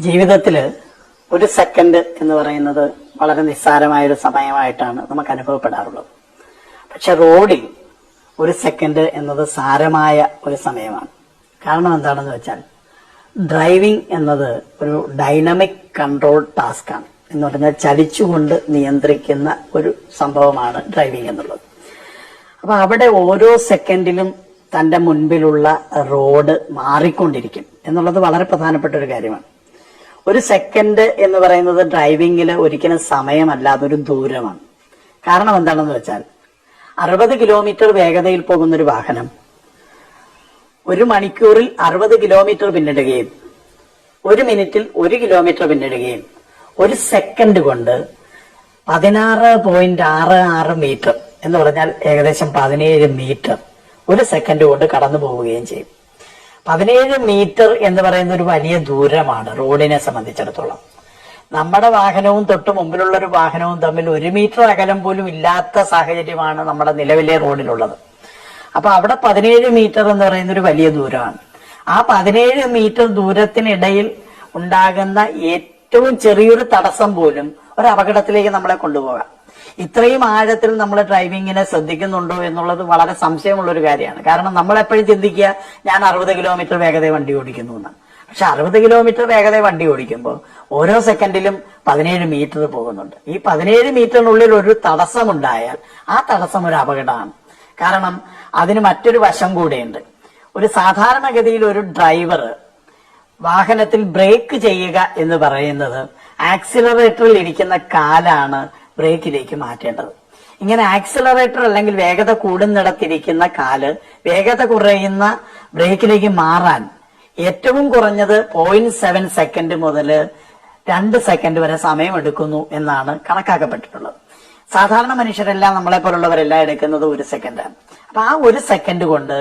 ജീവിതത്തില് ഒരു സെക്കൻഡ് എന്ന് പറയുന്നത് വളരെ നിസ്സാരമായ ഒരു സമയമായിട്ടാണ് നമുക്ക് അനുഭവപ്പെടാറുള്ളത്. പക്ഷെ റോഡിൽ ഒരു സെക്കൻഡ് എന്നത് സാരമായ ഒരു സമയമാണ്. കാരണം എന്താണെന്ന് വെച്ചാൽ ഡ്രൈവിംഗ് എന്നത് ഒരു ഡൈനാമിക് കൺട്രോൾ ടാസ്ക് ആണ്. എന്ന് പറഞ്ഞാൽ ചലിച്ചുകൊണ്ട് നിയന്ത്രിക്കുന്ന ഒരു സംഭവമാണ് ഡ്രൈവിംഗ് എന്നുള്ളത്. അപ്പൊ അവിടെ ഓരോ സെക്കൻഡിലും തന്റെ മുൻപിലുള്ള റോഡ് മാറിക്കൊണ്ടിരിക്കും എന്നുള്ളത് വളരെ പ്രധാനപ്പെട്ട ഒരു കാര്യമാണ്. ഒരു സെക്കൻഡ് എന്ന് പറയുന്നത് ഡ്രൈവിംഗിൽ ഒരിക്കലും സമയമല്ല, അതൊരു ദൂരമാണ്. കാരണം എന്താണെന്ന് വെച്ചാൽ 60 കിലോമീറ്റർ വേഗതയിൽ പോകുന്ന ഒരു വാഹനം ഒരു മണിക്കൂറിൽ 60 കിലോമീറ്റർ പിന്നിടുകയും 1 മിനിറ്റിൽ 1 കിലോമീറ്റർ പിന്നിടുകയും ഒരു സെക്കൻഡ് കൊണ്ട് 16.66 മീറ്റർ എന്ന് പറഞ്ഞാൽ ഏകദേശം 17 മീറ്റർ ഒരു സെക്കൻഡ് കൊണ്ട് കടന്നു പോവുകയും ചെയ്യും. 17 മീറ്റർ എന്ന് പറയുന്ന ഒരു വലിയ ദൂരമാണ് റോഡിനെ സംബന്ധിച്ചിടത്തോളം. നമ്മുടെ വാഹനവും തൊട്ട് മുമ്പിലുള്ള ഒരു വാഹനവും തമ്മിൽ 1 മീറ്റർ അകലം പോലും ഇല്ലാത്ത സാഹചര്യമാണ് നമ്മുടെ നിലവിലെ റോഡിലുള്ളത്. അപ്പൊ അവിടെ 17 മീറ്റർ എന്ന് പറയുന്ന ഒരു വലിയ ദൂരമാണ്. ആ 17 മീറ്റർ ദൂരത്തിനിടയിൽ ഉണ്ടാകുന്ന ഏറ്റവും ചെറിയൊരു തടസ്സം പോലും ഒരു അപകടത്തിലേക്ക് നമ്മളെ കൊണ്ടുപോകാം. ഇത്രയും ആഴത്തിൽ നമ്മൾ ഡ്രൈവിങ്ങിനെ ശ്രദ്ധിക്കുന്നുണ്ടോ എന്നുള്ളത് വളരെ സംശയമുള്ള ഒരു കാര്യമാണ്. കാരണം നമ്മൾ എപ്പോഴും ചിന്തിക്കുക ഞാൻ 60 കിലോമീറ്റർ വേഗത വണ്ടി ഓടിക്കുന്നു എന്നാണ്. പക്ഷെ 60 കിലോമീറ്റർ വേഗത വണ്ടി ഓടിക്കുമ്പോൾ ഓരോ സെക്കൻഡിലും 17 മീറ്റർ പോകുന്നുണ്ട്. ഈ 17 മീറ്ററിനുള്ളിൽ ഒരു തടസ്സം ഉണ്ടായാൽ ആ തടസ്സം ഒരു അപകടമാണ്. കാരണം അതിന് മറ്റൊരു വശം കൂടെയുണ്ട്. ഒരു സാധാരണഗതിയിൽ ഒരു ഡ്രൈവർ വാഹനത്തിൽ ബ്രേക്ക് ചെയ്യുക എന്ന് പറയുന്നത് ആക്സിലറേറ്ററിൽ ഇരിക്കുന്ന കാലാണ് ബ്രേക്കിലേക്ക് മാറ്റേണ്ടത്. ഇങ്ങനെ ആക്സിലറേറ്റർ അല്ലെങ്കിൽ വേഗത കൂടുന്നിടത്തിരിക്കുന്ന കാല് വേഗത കുറയുന്ന ബ്രേക്കിലേക്ക് മാറാൻ ഏറ്റവും കുറഞ്ഞത് 0.7 സെക്കൻഡ് മുതൽ 2 സെക്കൻഡ് വരെ സമയമെടുക്കുന്നു എന്നാണ് കണക്കാക്കപ്പെട്ടിട്ടുള്ളത്. സാധാരണ മനുഷ്യരെല്ലാം നമ്മളെ പോലുള്ളവരെല്ലാം എടുക്കുന്നത് 1 സെക്കൻഡാണ്. അപ്പൊ ആ 1 സെക്കൻഡ് കൊണ്ട്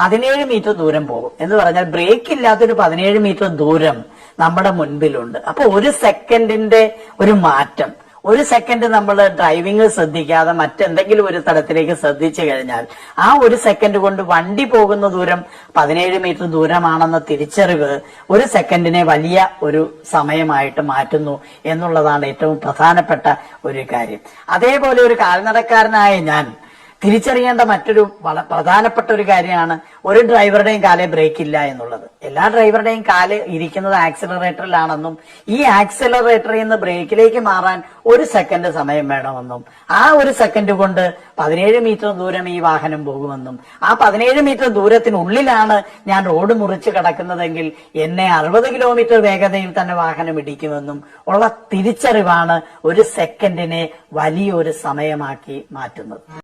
17 മീറ്റർ ദൂരം പോകും എന്ന് പറഞ്ഞാൽ ബ്രേക്ക് ഇല്ലാത്തൊരു 17 മീറ്റർ ദൂരം നമ്മുടെ മുൻപിലുണ്ട്. അപ്പൊ 1 സെക്കൻഡിന്റെ ഒരു മാറ്റം, 1 സെക്കൻഡ് നമ്മൾ ഡ്രൈവിംഗ് ശ്രദ്ധിക്കാതെ മറ്റെന്തെങ്കിലും ഒരു തലത്തിലേക്ക് ശ്രദ്ധിച്ചു കഴിഞ്ഞാൽ ആ 1 സെക്കൻഡ് കൊണ്ട് വണ്ടി പോകുന്ന ദൂരം 17 മീറ്റർ ദൂരമാണെന്ന തിരിച്ചറിവ് 1 സെക്കൻഡിനെ വലിയ ഒരു സമയമായിട്ട് മാറ്റുന്നു എന്നുള്ളതാണ് ഏറ്റവും പ്രധാനപ്പെട്ട ഒരു കാര്യം. അതേപോലെ ഒരു കാൽനടക്കാരനായ ഞാൻ തിരിച്ചറിയേണ്ട മറ്റൊരു പ്രധാനപ്പെട്ട ഒരു കാര്യമാണ് ഒരു ഡ്രൈവറുടെയും കാലെ ബ്രേക്ക് ഇല്ല എന്നുള്ളത്. എല്ലാ ഡ്രൈവറുടെയും കാല് ഇരിക്കുന്നത് ആക്സിലറേറ്ററിലാണെന്നും ഈ ആക്സിലറേറ്ററിൽ നിന്ന് ബ്രേക്കിലേക്ക് മാറാൻ 1 സെക്കൻഡ് സമയം വേണമെന്നും ആ 1 സെക്കൻഡ് കൊണ്ട് 17 മീറ്റർ ദൂരം ഈ വാഹനം പോകുമെന്നും ആ 17 മീറ്റർ ദൂരത്തിനുള്ളിലാണ് ഞാൻ റോഡ് മുറിച്ച് കടക്കുന്നതെങ്കിൽ എന്നെ 60 കിലോമീറ്റർ വേഗതയിൽ തന്നെ വാഹനം ഇടിക്കുമെന്നും ഉള്ള തിരിച്ചറിവാണ് 1 സെക്കൻഡിനെ വലിയൊരു സമയമാക്കി മാറ്റുന്നത്.